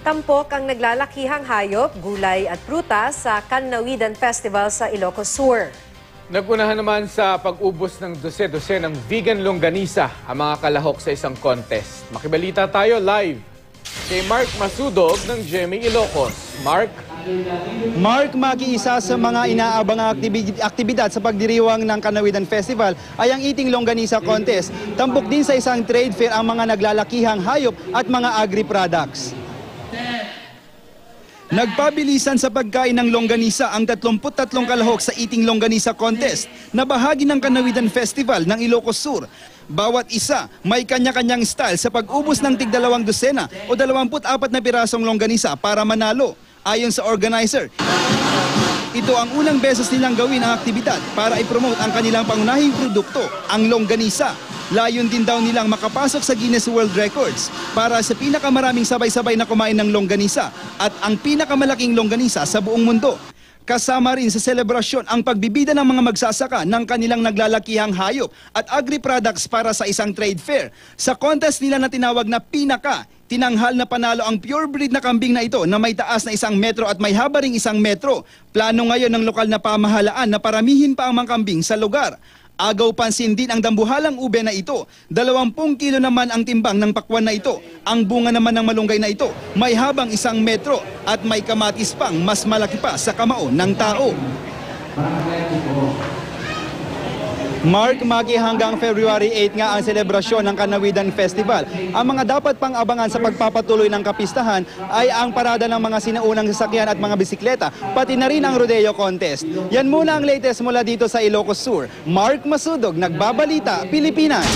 Tampok ang naglalakihang hayop, gulay at prutas sa Cannawidan Festival sa Ilocos Sur. Nagunahan naman sa pag-ubos ng dose-dose ng vegan longganisa ang mga kalahok sa isang contest. Makibalita tayo live kay Mark Masudog ng GMA Ilocos. Mark, mag-iisa sa mga inaabangang aktibidad sa pagdiriwang ng Cannawidan Festival ay ang Eating Longganisa Contest. Tampok din sa isang trade fair ang mga naglalakihang hayop at mga agri-products. Nagpabilisan sa pagkain ng longganisa ang 33 kalahok sa Eating Longganisa Contest na bahagi ng Cannawidan Festival ng Ilocos Sur. Bawat isa may kanya-kanyang style sa pag-ubos ng tig-2 dosena o 24 na pirasong longganisa para manalo. Ayon sa organizer, ito ang unang beses nilang gawin ang aktibidad para i-promote ang kanilang pangunahing produkto, ang longganisa. Layon din daw nilang makapasok sa Guinness World Records para sa pinakamaraming sabay-sabay na kumain ng longganisa at ang pinakamalaking longganisa sa buong mundo. Kasama rin sa selebrasyon ang pagbibida ng mga magsasaka ng kanilang naglalakihang hayop at agri-products para sa isang trade fair. Sa contest nila na tinawag na Pinaka, tinanghal na panalo ang pure breed na kambing na ito na may taas na 1 metro at may haba ring 1 metro. Plano ngayon ng lokal na pamahalaan na paramihin pa ang mga kambing sa lugar. Agaw pansin din ang dambuhalang ube na ito. 20 kilo naman ang timbang ng pakwan na ito. Ang bunga naman ng malunggay na ito may habang 1 metro at may kamatis pang mas malaki pa sa kamao ng tao. Mark, hanggang February 8 nga ang selebrasyon ng Cannawidan Festival. Ang mga dapat pang abangan sa pagpapatuloy ng kapistahan ay ang parada ng mga sinaunang sasakyan at mga bisikleta, pati na rin ang rodeo contest. Yan muna ang latest mula dito sa Ilocos Sur. Mark Masudog, Nagbabalita, Pilipinas.